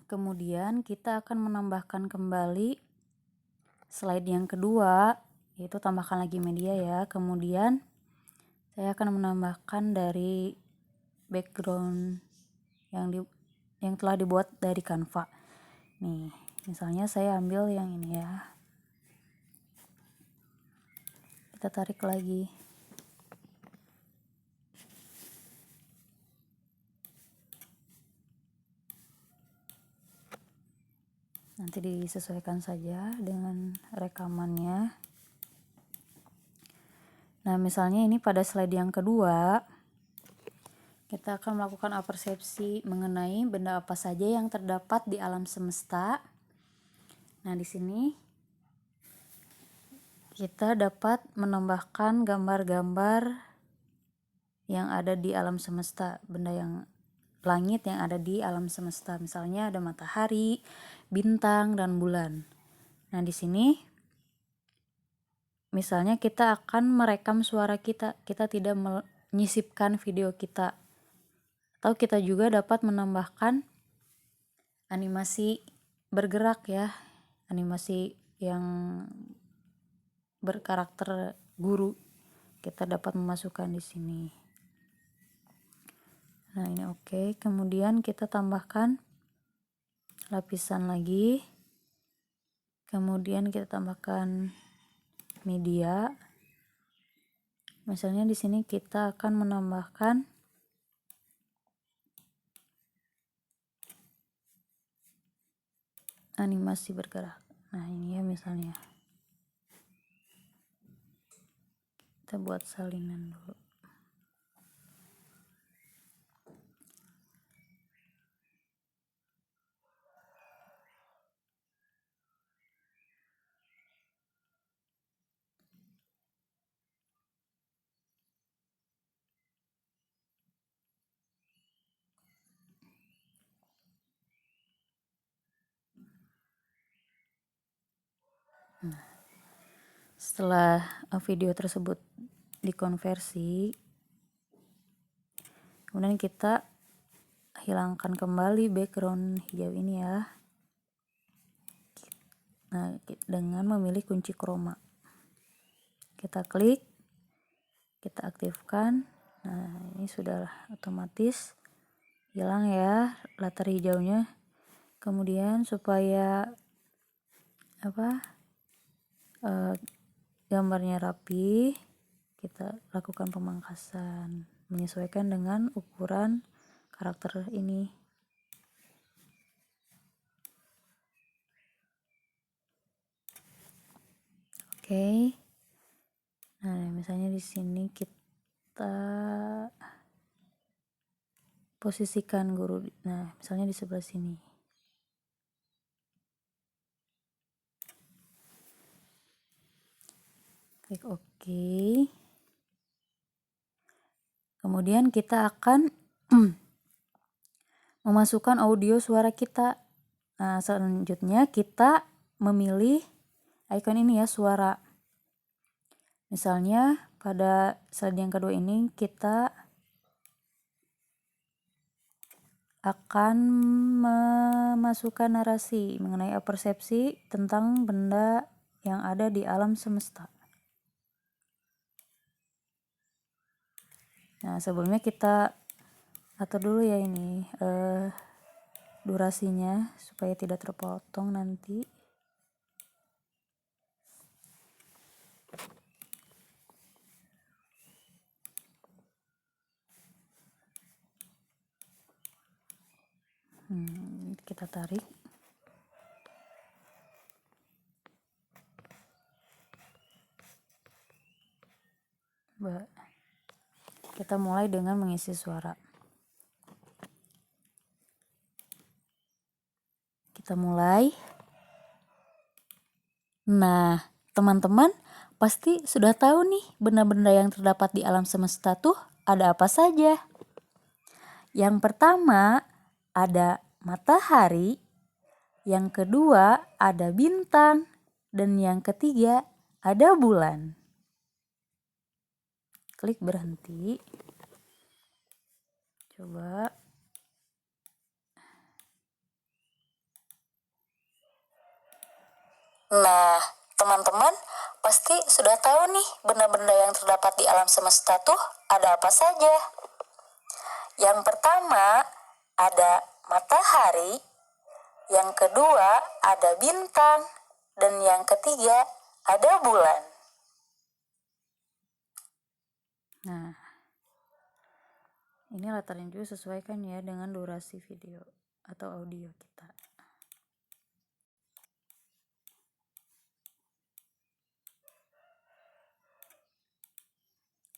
kemudian kita akan menambahkan kembali slide yang kedua, yaitu tambahkan lagi media ya. Kemudian saya akan menambahkan dari background yang telah dibuat dari Canva. Nih, misalnya saya ambil yang ini ya. Kita tarik lagi. Nanti disesuaikan saja dengan rekamannya. Nah, misalnya ini pada slide yang kedua, kita akan melakukan apersepsi mengenai benda apa saja yang terdapat di alam semesta. Nah, di sini kita dapat menambahkan gambar-gambar yang ada di alam semesta, benda yang langit yang ada di alam semesta. Misalnya ada matahari, bintang, dan bulan. Nah, di sini misalnya kita akan merekam suara kita tidak menyisipkan video kita. Atau kita juga dapat menambahkan animasi bergerak ya, animasi yang berkarakter guru. Kita dapat memasukkan di sini. Nah, ini oke. Kemudian kita tambahkan lapisan lagi. Kemudian kita tambahkan media. Misalnya di sini kita akan menambahkan animasi bergerak. Nah, ini ya misalnya. Kita buat salinan dulu. Nah, setelah video tersebut dikonversi, kemudian kita hilangkan kembali background hijau ini ya. Nah, dengan memilih kunci chroma. Kita klik, kita aktifkan. Nah, ini sudah otomatis hilang ya latar hijaunya. Kemudian supaya gambarnya rapi, kita lakukan pemangkasan menyesuaikan dengan ukuran karakter ini. Oke. Nah, misalnya di sini kita posisikan guru. Nah, misalnya di sebelah sini. Klik OK. Kemudian kita akan memasukkan audio suara kita. Nah, selanjutnya kita memilih icon ini ya, suara. Misalnya pada slide yang kedua ini kita akan memasukkan narasi mengenai persepsi tentang benda yang ada di alam semesta. Nah, sebelumnya kita atur dulu ya ini durasinya supaya tidak terpotong nanti. Kita tarik. Kita mulai dengan mengisi suara. Kita mulai. Nah, teman-teman pasti sudah tahu nih benda-benda yang terdapat di alam semesta tuh ada apa saja. Yang pertama ada matahari, yang kedua ada bintang, dan yang ketiga ada bulan. Klik berhenti. Coba. Nah, teman-teman pasti sudah tahu nih benda-benda yang terdapat di alam semesta tuh ada apa saja. Yang pertama ada matahari, yang kedua ada bintang, dan yang ketiga ada bulan. Nah, ini latarnya juga sesuaikan ya dengan durasi video atau audio kita.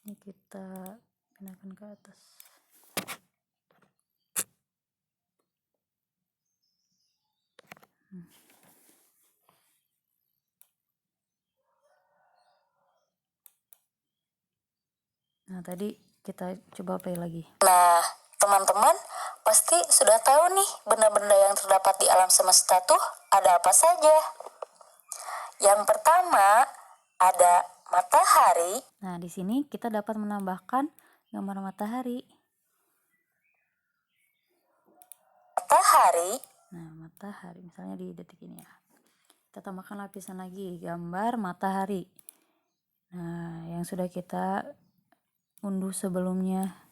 Ini kita pindahkan ke atas. Nah, tadi kita coba play lagi. Nah, teman-teman pasti sudah tahu nih benda-benda yang terdapat di alam semesta tuh ada apa saja. Yang pertama ada matahari. Nah, di sini kita dapat menambahkan gambar matahari. Nah, matahari misalnya di detik ini ya. Kita tambahkan lapisan lagi, gambar matahari. Nah, yang sudah kita unduh sebelumnya.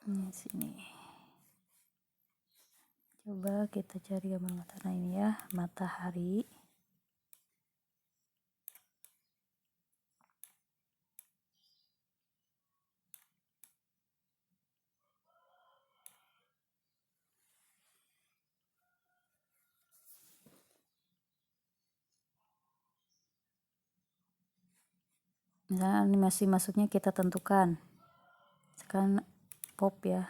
Ini sini. Coba kita cari gambar matahari ini ya, matahari. Misalnya animasi masuknya kita tentukan. Sekarang pop ya.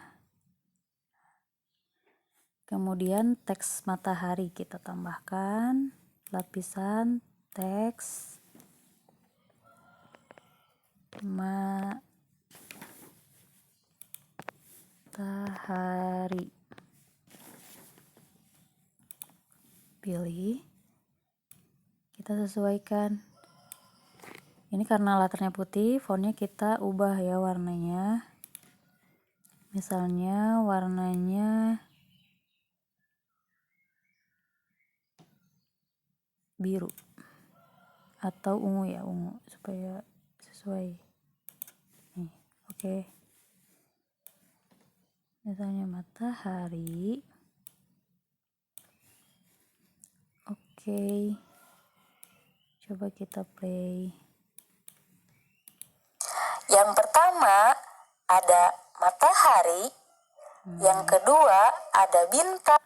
Kemudian teks matahari kita tambahkan, lapisan teks matahari. Pilih, kita sesuaikan. Ini karena latarnya putih, fontnya kita ubah ya warnanya. Misalnya warnanya biru atau ungu ya, ungu supaya sesuai. Nih, oke. Misalnya matahari. Oke. Coba kita play. Yang pertama ada matahari, yang kedua ada bintang.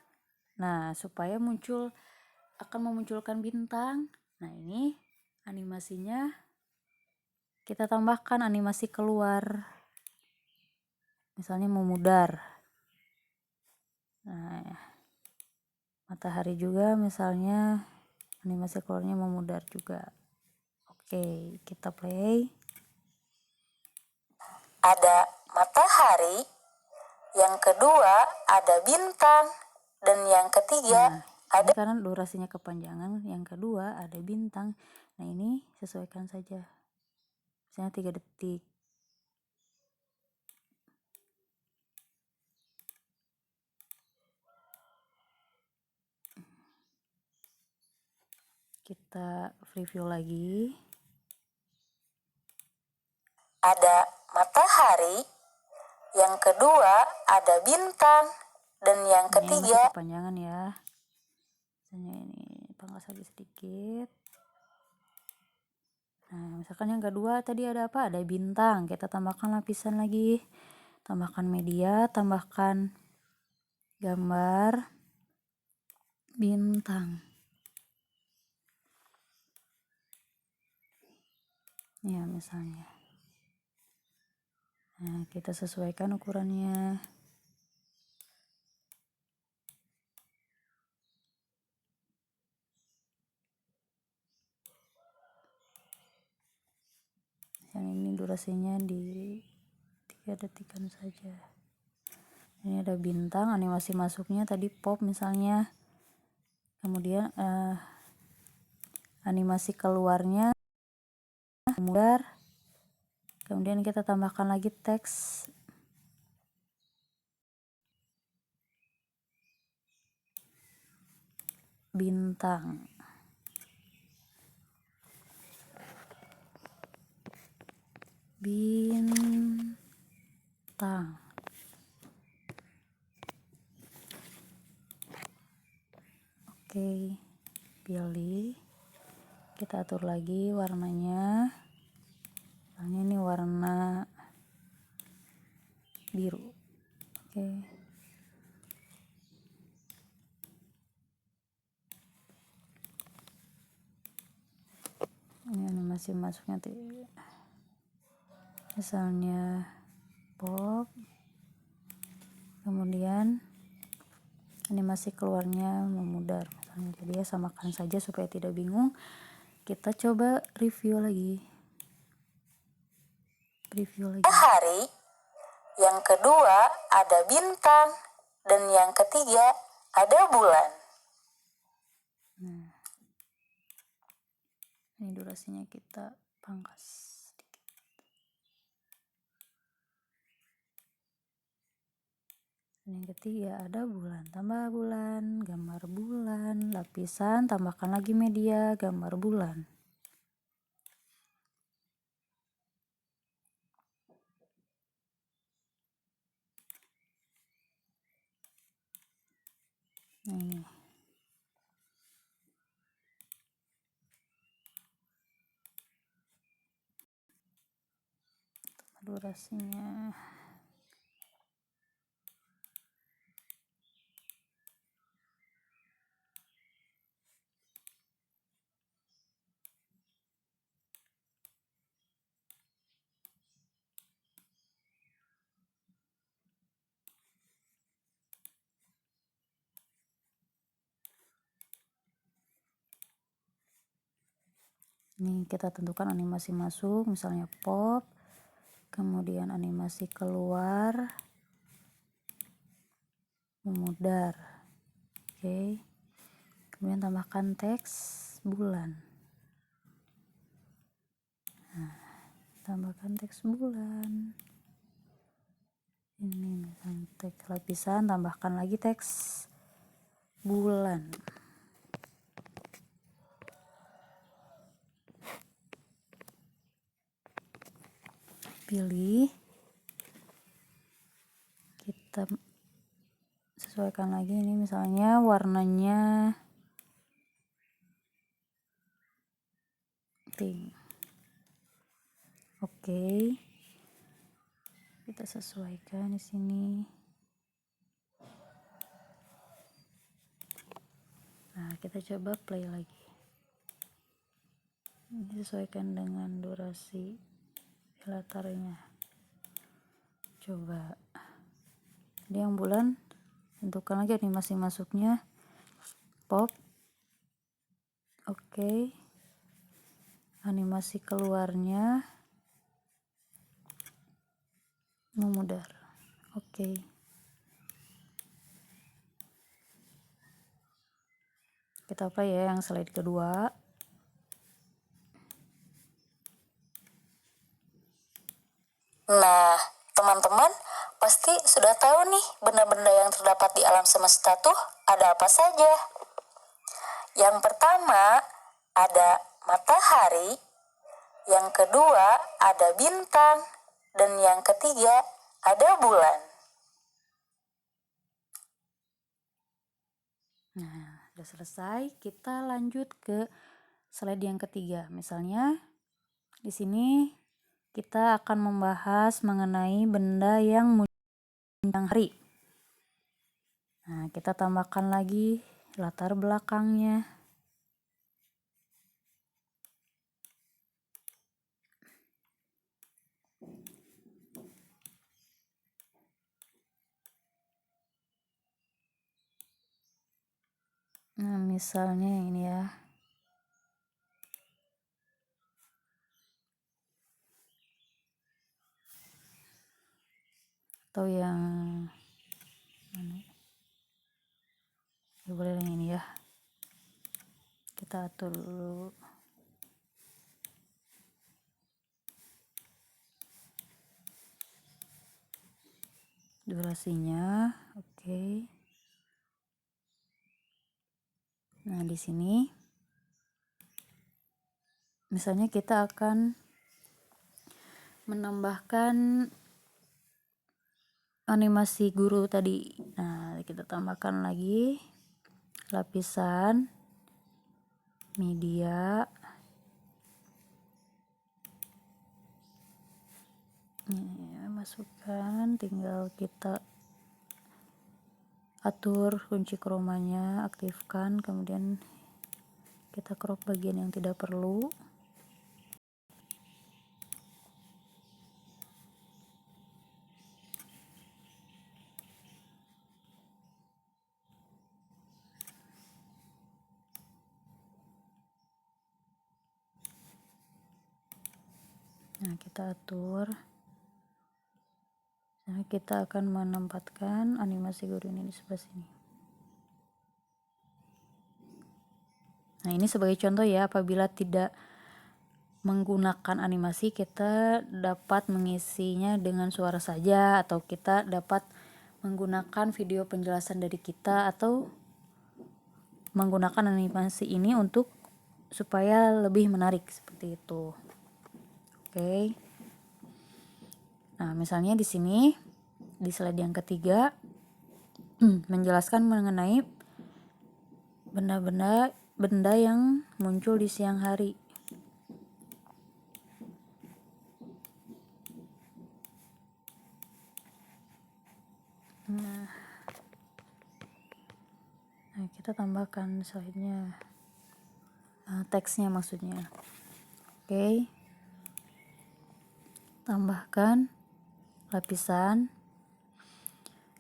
Nah, supaya akan memunculkan bintang. Nah, ini animasinya kita tambahkan animasi keluar. Misalnya memudar. Nah, matahari juga misalnya animasi keluarnya memudar juga. Oke, kita play. Ada matahari, yang kedua ada bintang, dan yang ketiga ada. Karena durasinya kepanjangan, yang kedua ada bintang. Nah, ini sesuaikan saja. Misalnya 3 detik. Kita preview lagi. Ada matahari, yang kedua ada bintang, dan yang ketiga ini masih kepanjangan ya. Misalnya ini pangkas lagi sedikit. Nah, misalkan yang kedua tadi ada apa? Ada bintang. Kita tambahkan lapisan lagi. Tambahkan media, tambahkan gambar bintang. Ya, misalnya. Nah, kita sesuaikan ukurannya. Yang ini durasinya di 3 detikan saja. Ini ada bintang, animasi masuknya tadi pop misalnya. Kemudian animasi keluarnya memudar. Kemudian kita tambahkan lagi teks. bintang. Bintang. Oke, pilih. Kita atur lagi warnanya. Misalnya ini warna biru. Oke. Ini animasi masuknya tuh. Misalnya pop. Kemudian animasi keluarnya memudar. Misalnya jadi ya samakan saja supaya tidak bingung. Kita coba review lagi. Hari, yang kedua ada bintang, dan yang ketiga ada bulan. Nah, ini durasinya kita pangkas sedikit. Dan yang ketiga ada bulan, tambah bulan, gambar bulan, lapisan, tambahkan lagi media, gambar bulan. Nah, ini. Durasinya. Ini kita tentukan animasi masuk, misalnya pop, kemudian animasi keluar, memudar. Oke. Kemudian tambahkan teks bulan. Nah, tambahkan teks bulan. Ini misalnya teks lapisan, tambahkan lagi teks bulan. Pilih. Kita sesuaikan lagi, ini misalnya warnanya pink. Oke. Kita sesuaikan di sini. Nah, kita coba play lagi. Disesuaikan dengan durasi latarnya. Coba. Jadi yang bulan, tentukan lagi animasi masuknya. Pop. Oke. Animasi keluarnya memudar. Oke. Kita play ya yang slide kedua. Nah, teman-teman pasti sudah tahu nih benda-benda yang terdapat di alam semesta tuh ada apa saja. Yang pertama ada matahari, yang kedua ada bintang, dan yang ketiga ada bulan. Nah, udah selesai. Kita lanjut ke slide yang ketiga. Misalnya di sini kita akan membahas mengenai benda yang muncul hari. Nah, kita tambahkan lagi latar belakangnya. Nah, misalnya ini ya. Atau yang mana? Ya, boleh yang ini ya. Kita atur dulu. Durasinya, oke. Nah, di sini misalnya kita akan menambahkan animasi guru tadi. Nah, kita tambahkan lagi lapisan media. Ini masukkan, tinggal kita atur kunci chroma-nya, aktifkan, kemudian kita crop bagian yang tidak perlu. Nah, kita atur. Nah, kita akan menempatkan animasi guru ini di sebelah sini. Nah, ini sebagai contoh ya, apabila tidak menggunakan animasi, kita dapat mengisinya dengan suara saja, atau kita dapat menggunakan video penjelasan dari kita, atau menggunakan animasi ini untuk supaya lebih menarik, seperti itu. Oke. Nah, misalnya di sini di slide yang ketiga menjelaskan mengenai benda yang muncul di siang hari. Nah, kita tambahkan slide-nya, teksnya maksudnya. Oke. Tambahkan lapisan,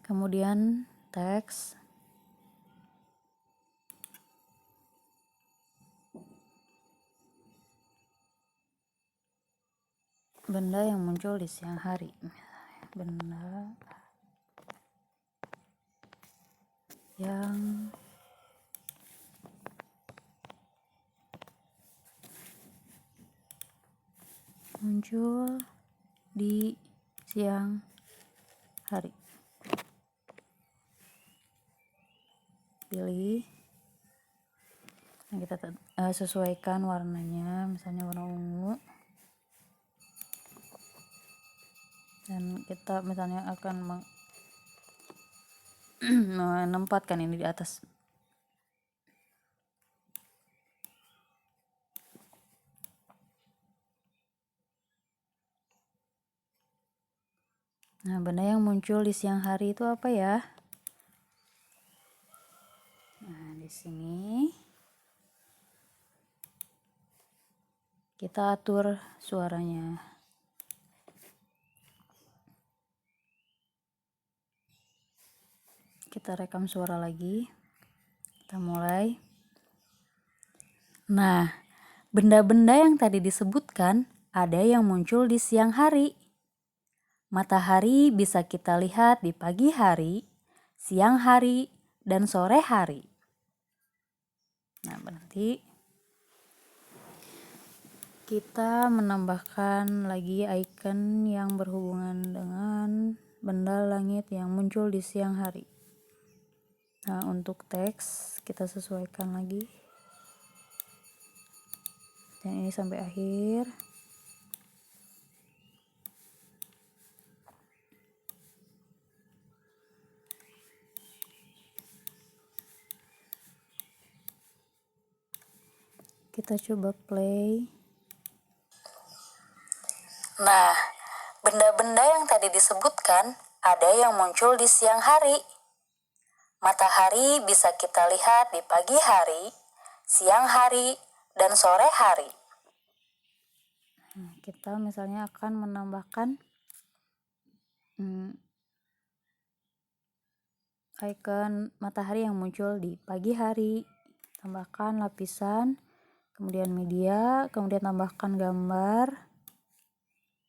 kemudian teks. Benda yang muncul di siang hari. Benda yang muncul di siang hari. Pilih. Nah, kita sesuaikan warnanya, misalnya warna ungu. Dan kita misalnya akan menempatkan ini di atas. Nah, benda yang muncul di siang hari itu apa ya? Nah, di sini kita atur suaranya. Kita rekam suara lagi. Kita mulai. Nah, benda-benda yang tadi disebutkan ada yang muncul di siang hari. Matahari bisa kita lihat di pagi hari, siang hari, dan sore hari. Nah, berarti kita menambahkan lagi icon yang berhubungan dengan benda langit yang muncul di siang hari. Nah, untuk teks kita sesuaikan lagi. Dan ini sampai akhir. Kita coba play. Nah, benda-benda yang tadi disebutkan ada yang muncul di siang hari. Matahari bisa kita lihat di pagi hari, siang hari, dan sore hari. Nah, kita misalnya akan menambahkan icon matahari yang muncul di pagi hari. Tambahkan lapisan, kemudian media, kemudian tambahkan gambar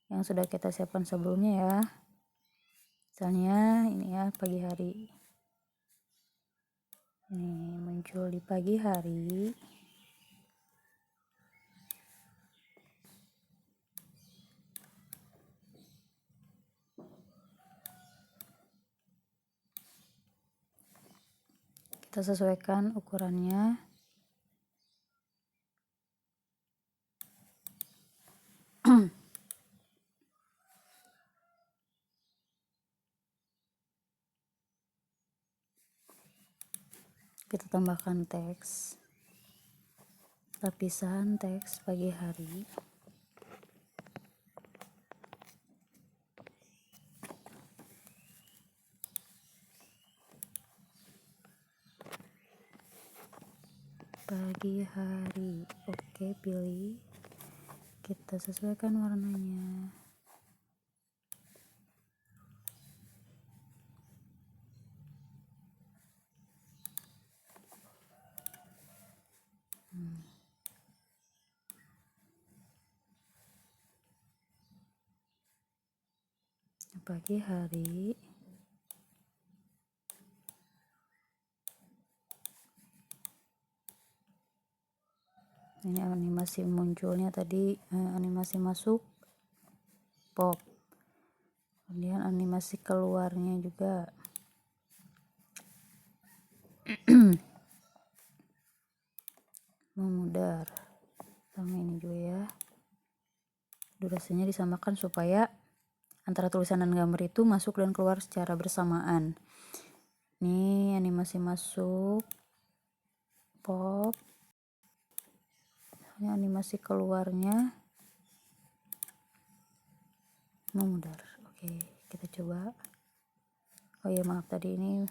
yang sudah kita siapkan sebelumnya ya. Misalnya ini ya, pagi hari. Ini muncul di pagi hari. Kita sesuaikan ukurannya. Kita tambahkan teks, lapisan teks pagi hari. Pagi hari, oke, pilih, kita sesuaikan warnanya. Pagi hari, ini animasi munculnya tadi, animasi masuk pop, kemudian animasi keluarnya juga. Memudar sama ini juga ya, durasinya disamakan supaya antara tulisan dan gambar itu masuk dan keluar secara bersamaan. Ini animasi masuk pop, ini animasi keluarnya memudar. Oke, kita coba. Oh ya, maaf, tadi ini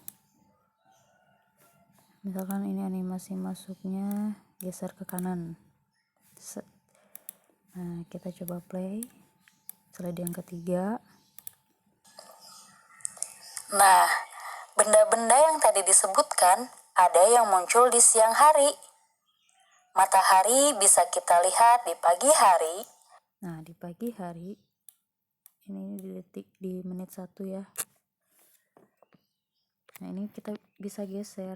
misalkan ini animasi masuknya geser ke kanan. Nah, kita coba play slide yang ketiga. Nah, benda-benda yang tadi disebutkan ada yang muncul di siang hari. Matahari bisa kita lihat di pagi hari. Nah, di pagi hari, ini di menit 1 ya. Nah, ini kita bisa geser.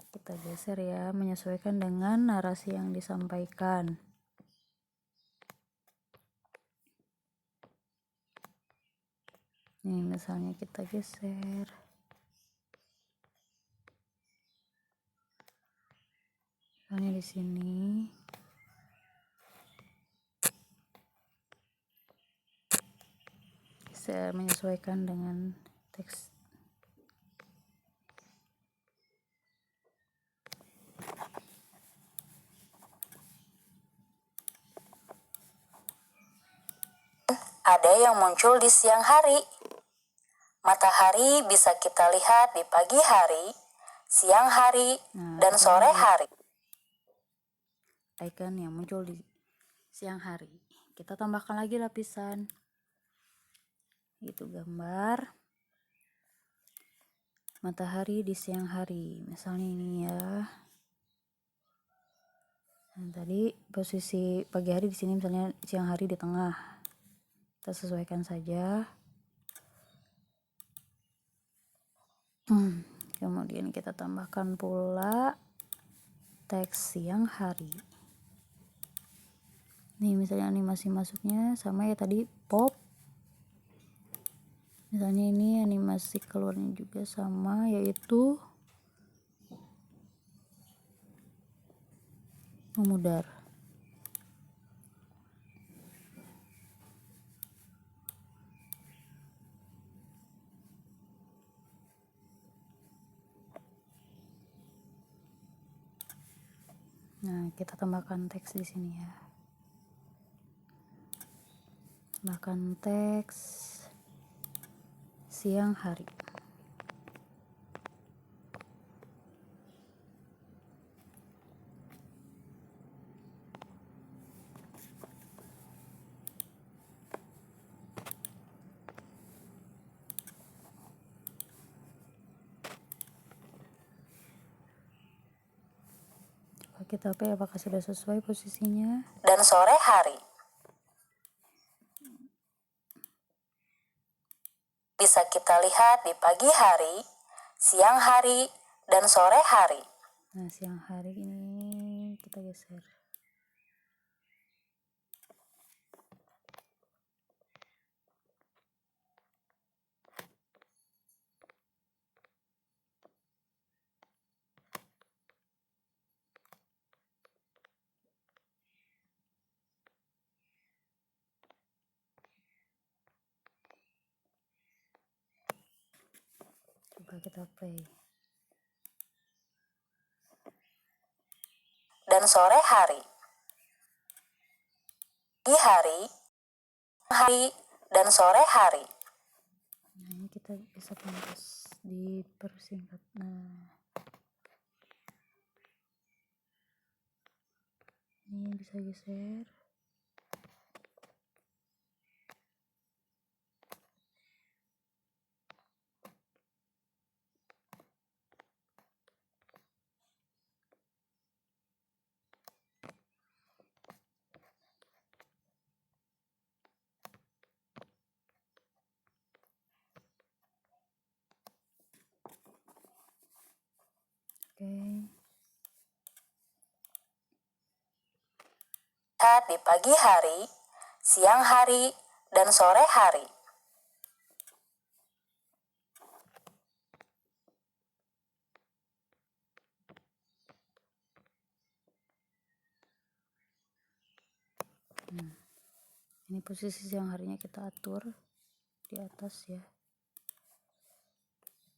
Kita geser ya, menyesuaikan dengan narasi yang disampaikan. Nih, misalnya kita geser. Misalnya di sini. Geser menyesuaikan dengan teks. Ada yang muncul di siang hari. Matahari bisa kita lihat di pagi hari, siang hari, dan sore hari. Icon yang muncul di siang hari. Kita tambahkan lagi lapisan. Itu gambar matahari di siang hari. Misalnya ini ya. Nah, tadi posisi pagi hari di sini, misalnya siang hari di tengah. Kita sesuaikan saja. Kemudian kita tambahkan pula teks siang hari. Nih, misalnya animasi masuknya sama ya tadi, pop. Misalnya ini animasi keluarnya juga sama, yaitu memudar. Nah, kita tambahkan teks di sini ya. Tambahkan teks siang hari. Coba kita play apakah sudah sesuai posisinya. Dan sore hari. Bisa kita lihat di pagi hari, siang hari, dan sore hari. Nah, siang hari ini kita geser. Coba kita play. Dan sore hari. Pagi hari, dan sore hari. Nah, ini kita bisa pangkas dipersingkat. Nah, ini bisa geser. Oke. Lihat di pagi hari, siang hari, dan sore hari. Ini posisi siang harinya kita atur di atas ya.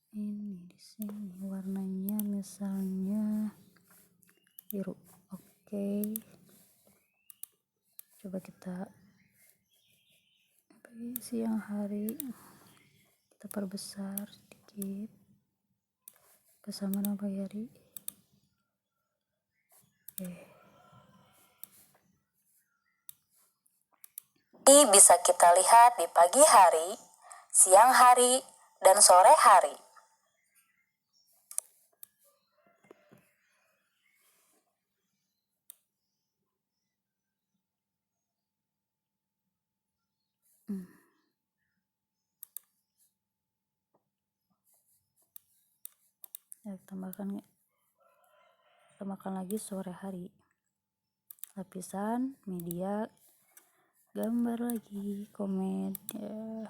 Ini di sini warnanya misalnya biru. Oke. Coba kita siang hari kita perbesar sedikit kesamaan pagi hari. Oke. Ini bisa kita lihat di pagi hari, siang hari, dan sore hari. Ya, tambahkan lagi sore hari. Lapisan media gambar lagi komen ya.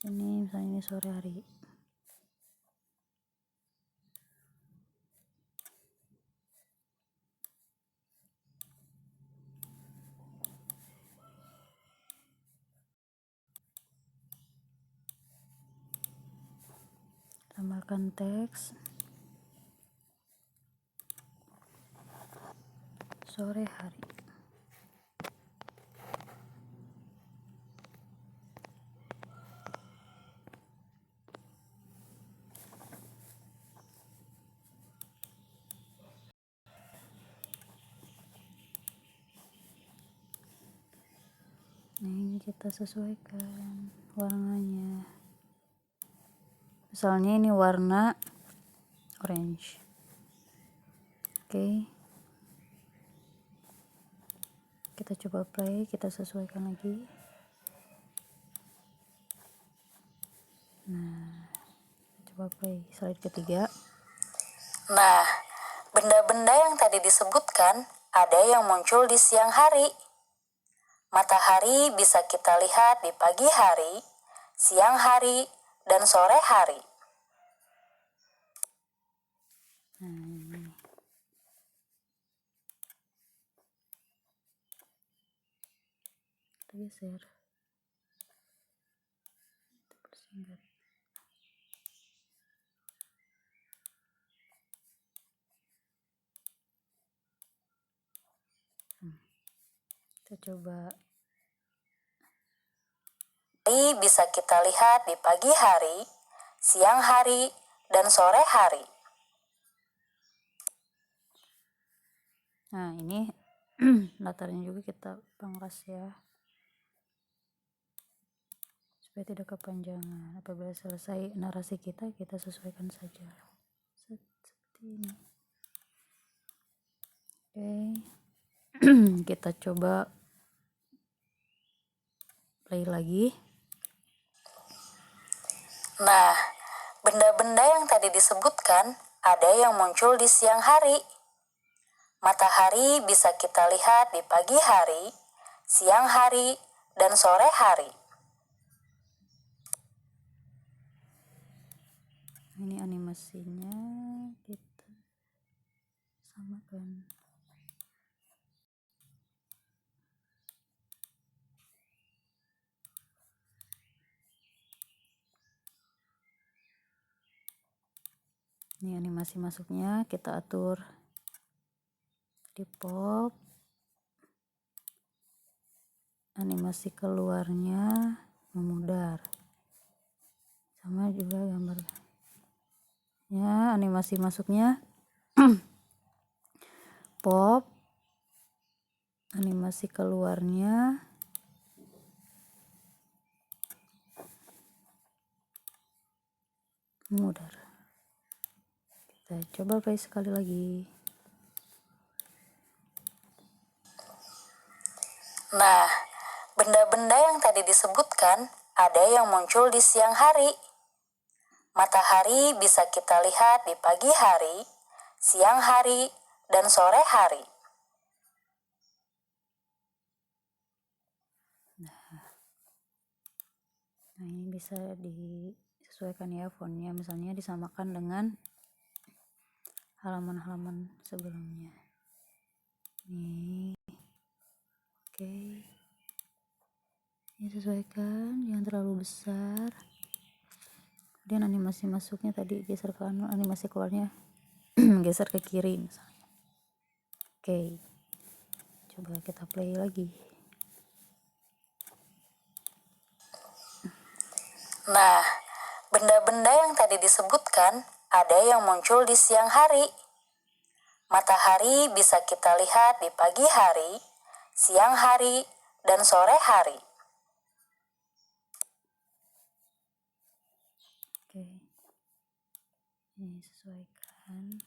Ini misalnya ini sore hari. Tambahkan teks sore hari. Ini kita sesuaikan warnanya. Misalnya ini warna orange. Oke. Kita coba play, kita sesuaikan lagi. Nah, coba play slide ketiga. Nah, benda-benda yang tadi disebutkan ada yang muncul di siang hari. Matahari bisa kita lihat di pagi hari, siang hari, dan sore hari. Nah, ini. Kita geser. Kita persingkat. Kita coba. Ini bisa kita lihat di pagi hari, siang hari, dan sore hari. Nah, ini latarnya juga kita pangkas ya. Supaya tidak kepanjangan. Apabila selesai narasi kita sesuaikan saja. Seperti ini. Oke. Kita coba play lagi. Nah, benda-benda yang tadi disebutkan ada yang muncul di siang hari. Matahari bisa kita lihat di pagi hari, siang hari, dan sore hari. Ini animasinya kita samakan. Ini animasi masuknya kita atur di pop, animasi keluarnya memudar, sama juga gambarnya, animasi masuknya pop, animasi keluarnya memudar. Kita coba play sekali lagi. Nah, benda-benda yang tadi disebutkan ada yang muncul di siang hari. Matahari bisa kita lihat di pagi hari, siang hari, dan sore hari. Nah, ini bisa disesuaikan ya fontnya, misalnya disamakan dengan halaman-halaman sebelumnya. Nih, oke. Ini sesuaikan, jangan terlalu besar. Kemudian animasi masuknya tadi geser ke kanan, animasi keluarnya geser ke kiri misalnya. Oke, coba kita play lagi. Nah, benda-benda yang tadi disebutkan ada yang muncul di siang hari. Matahari bisa kita lihat di pagi hari, siang hari, dan sore hari. Oke, ini sesuaikan.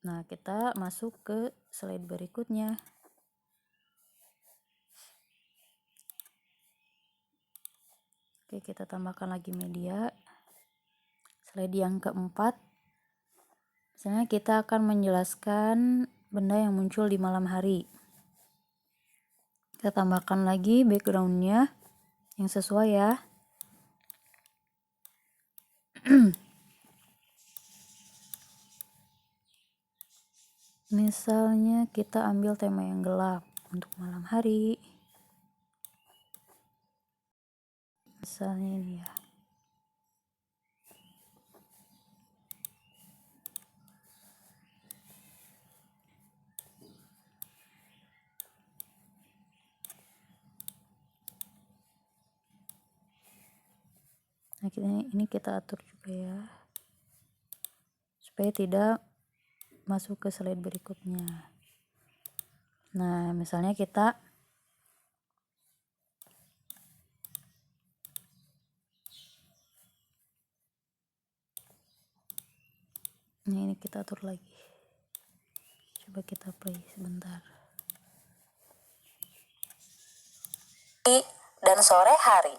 Nah, kita masuk ke slide berikutnya. Oke, kita tambahkan lagi media. Slide yang keempat, misalnya kita akan menjelaskan benda yang muncul di malam hari. Kita tambahkan lagi backgroundnya yang sesuai ya. Misalnya kita ambil tema yang gelap untuk malam hari. Misalnya ini ya. Nah, ini kita atur juga ya, supaya tidak masuk ke slide berikutnya. Nah, misalnya ini kita atur lagi. Coba kita play sebentar. Dan sore hari.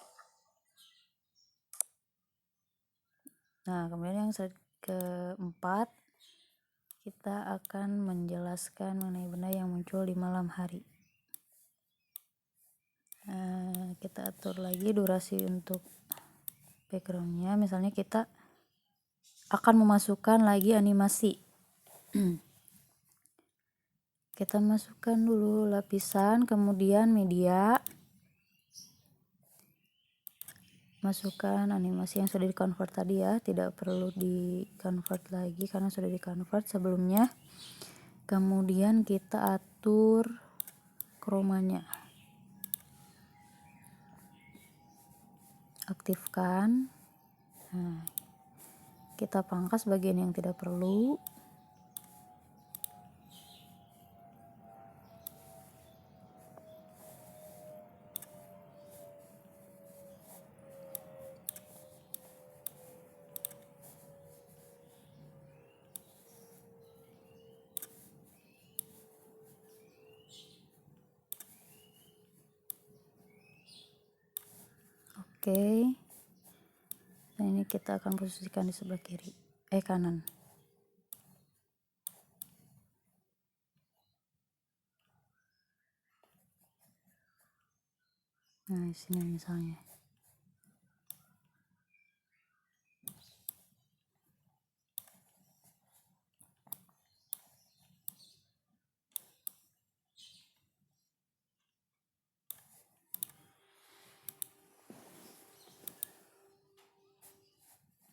Nah, kemudian yang slide keempat, kita akan menjelaskan mengenai benda yang muncul di malam hari. Nah, kita atur lagi durasi untuk backgroundnya. Misalnya kita akan memasukkan lagi animasi. Kita masukkan dulu lapisan, kemudian media, masukkan animasi yang sudah di-convert tadi ya, tidak perlu di-convert lagi karena sudah di-convert sebelumnya. Kemudian kita atur chroma-nya, aktifkan. Nah, kita pangkas bagian yang tidak perlu. Oke. Nah, ini kita akan posisikan di sebelah kanan. Nah, di sini misalnya.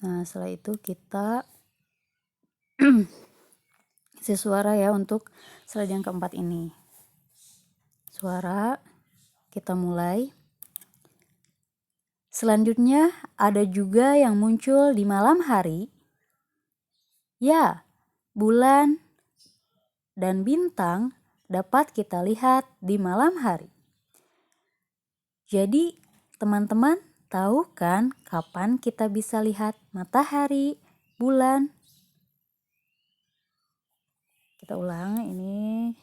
Nah, setelah itu kita isi suara ya untuk slide yang keempat ini. Suara, kita mulai. Selanjutnya ada juga yang muncul di malam hari. Ya, bulan dan bintang dapat kita lihat di malam hari. Jadi, teman-teman tahu kan kapan kita bisa lihat matahari, bulan? Kita ulang ini.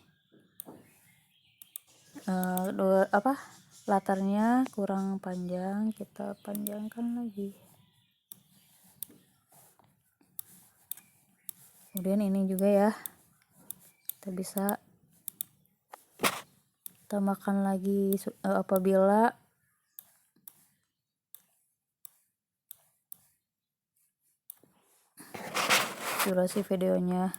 Latarnya kurang panjang, kita panjangkan lagi. Kemudian ini juga ya, kita bisa tambahkan lagi apabila durasi videonya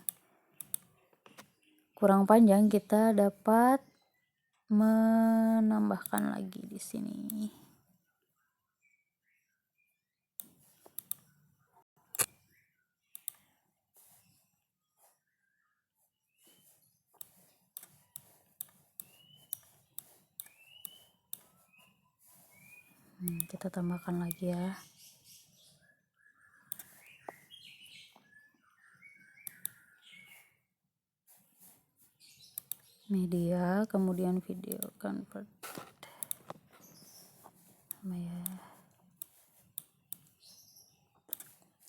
kurang panjang, kita dapat menambahkan lagi di sini. Kita tambahkan lagi ya. Media, kemudian video convert. Ya.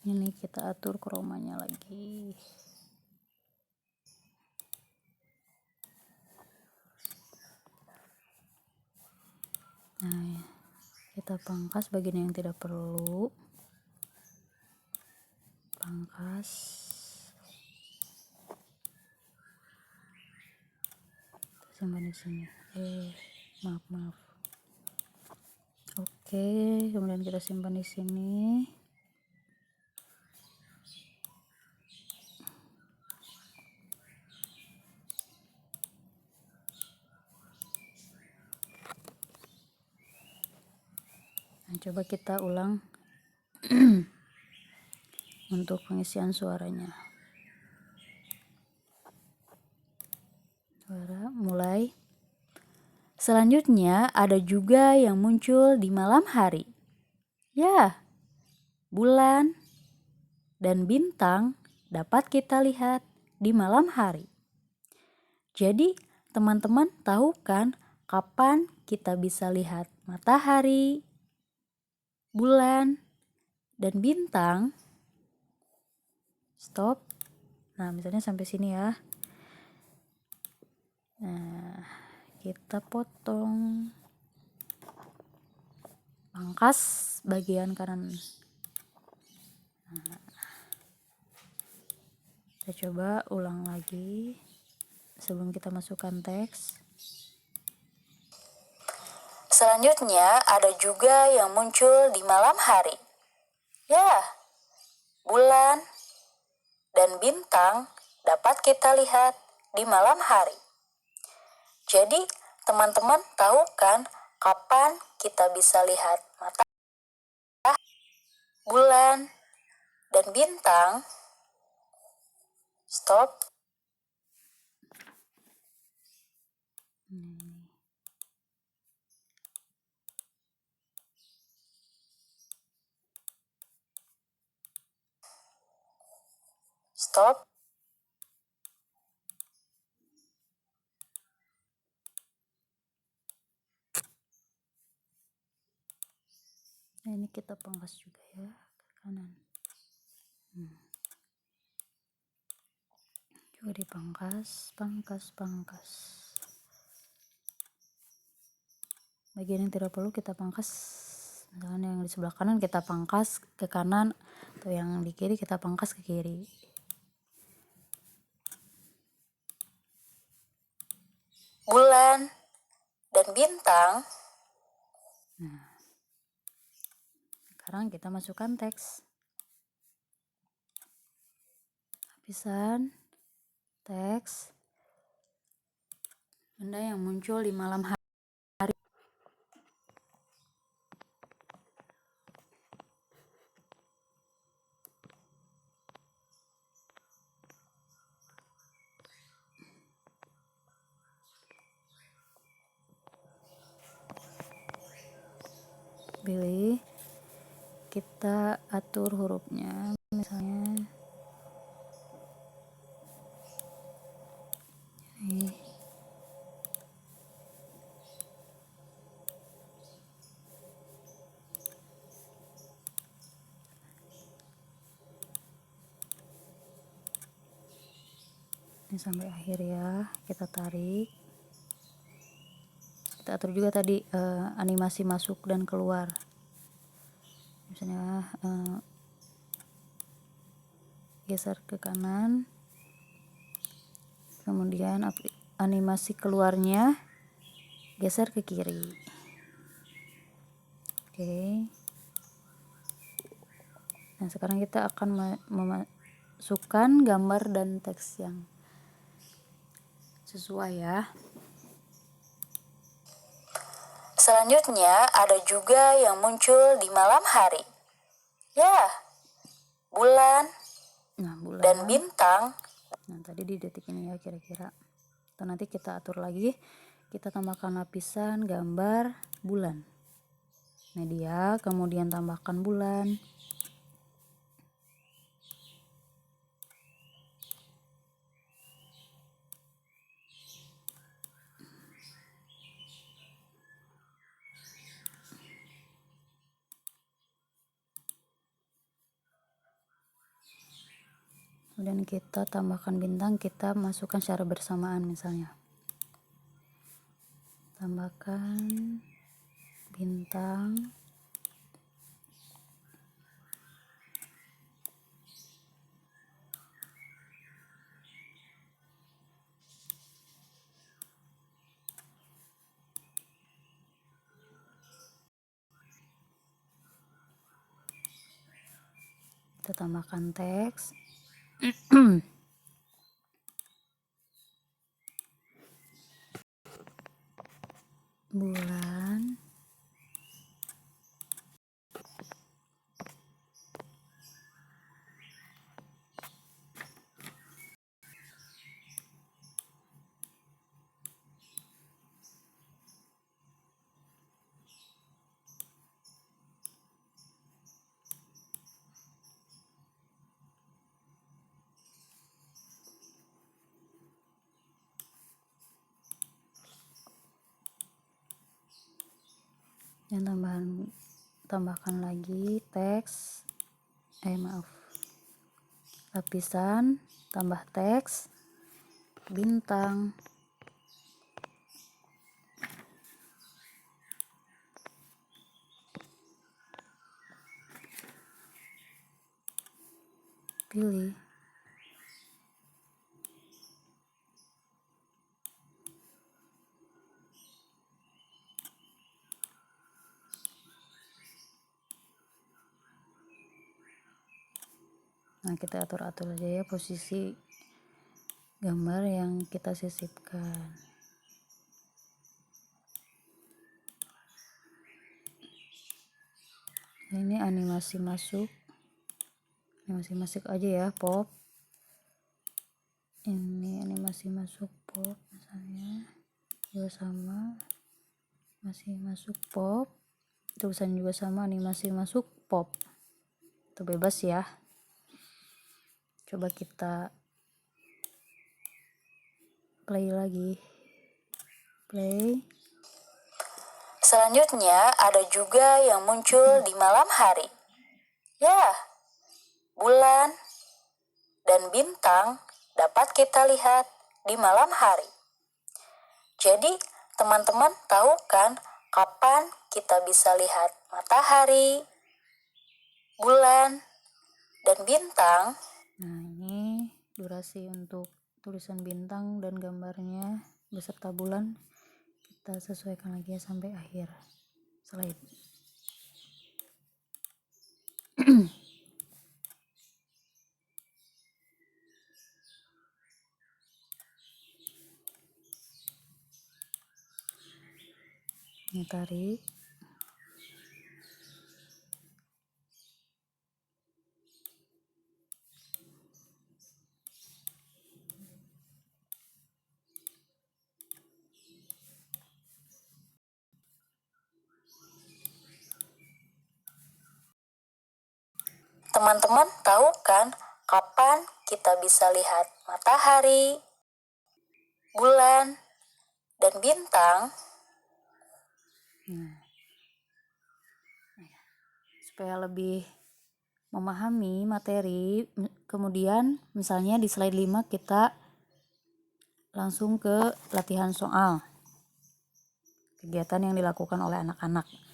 Ini kita atur chroma-nya lagi. Nah, kita pangkas bagian yang tidak perlu. Pangkas. Simpan di sini. Maaf. Oke, kemudian kita simpan di sini. Nah, coba kita ulang untuk pengisian suaranya. Suara mulai. Selanjutnya ada juga yang muncul di malam hari. Ya, bulan dan bintang dapat kita lihat di malam hari. Jadi, teman-teman tahu kan kapan kita bisa lihat matahari, bulan, dan bintang? Stop. Nah, misalnya sampai sini ya. Nah, kita potong. Pangkas bagian kanan. Nah, kita coba ulang lagi sebelum kita masukkan teks. Selanjutnya ada juga yang muncul di malam hari. Ya, bulan dan bintang dapat kita lihat di malam hari. Jadi, teman-teman tahu kan kapan kita bisa lihat matahari, bulan, dan bintang? Stop. Stop. Nah, ini kita pangkas juga ya ke kanan. Juga dipangkas, pangkas. Bagian yang tidak perlu kita pangkas. Misalkan yang di sebelah kanan kita pangkas ke kanan, atau yang di kiri kita pangkas ke kiri. Bulan dan bintang. Nah, sekarang kita masukkan teks. Lapisan teks. Benda yang muncul di malam hari. pilih, kita atur hurufnya, misalnya ini. Ini sampai akhir ya, kita tarik, kita atur juga tadi animasi masuk dan keluar, misalnya geser ke kanan, kemudian animasi keluarnya geser ke kiri. Oke. Nah, sekarang kita akan memasukkan gambar dan teks yang sesuai ya. Selanjutnya ada juga yang muncul di malam hari. Ya, bulan Nah, bulan dan bintang. Nah, tadi di detik ini ya kira-kira. Atau nanti kita atur lagi, kita tambahkan lapisan gambar bulan. Media, kemudian tambahkan bulan. Kemudian kita tambahkan bintang, kita masukkan secara bersamaan misalnya. Tambahkan bintang. Kita tambahkan teks. Bulan. Dan tambahkan lagi teks, lapisan, tambah teks, bintang, pilih. Nah, kita atur-atur aja ya posisi gambar yang kita sisipkan. Nah, ini animasi masuk aja ya, pop. Ini animasi masuk pop misalnya, juga sama masih masuk pop, tulisan juga sama animasi masuk pop. Itu bebas ya. Coba kita play lagi. Play. Selanjutnya ada juga yang muncul di malam hari. Ya, bulan dan bintang dapat kita lihat di malam hari. Jadi, teman-teman tahu kan kapan kita bisa lihat matahari, bulan, dan bintang? Nah, ini durasi untuk tulisan bintang dan gambarnya beserta bulan kita sesuaikan lagi ya sampai akhir slide. Ini tarik. Teman-teman tahu kan kapan kita bisa lihat matahari, bulan, dan bintang? Supaya lebih memahami materi, kemudian misalnya di slide 5 kita langsung ke latihan soal kegiatan yang dilakukan oleh anak-anak.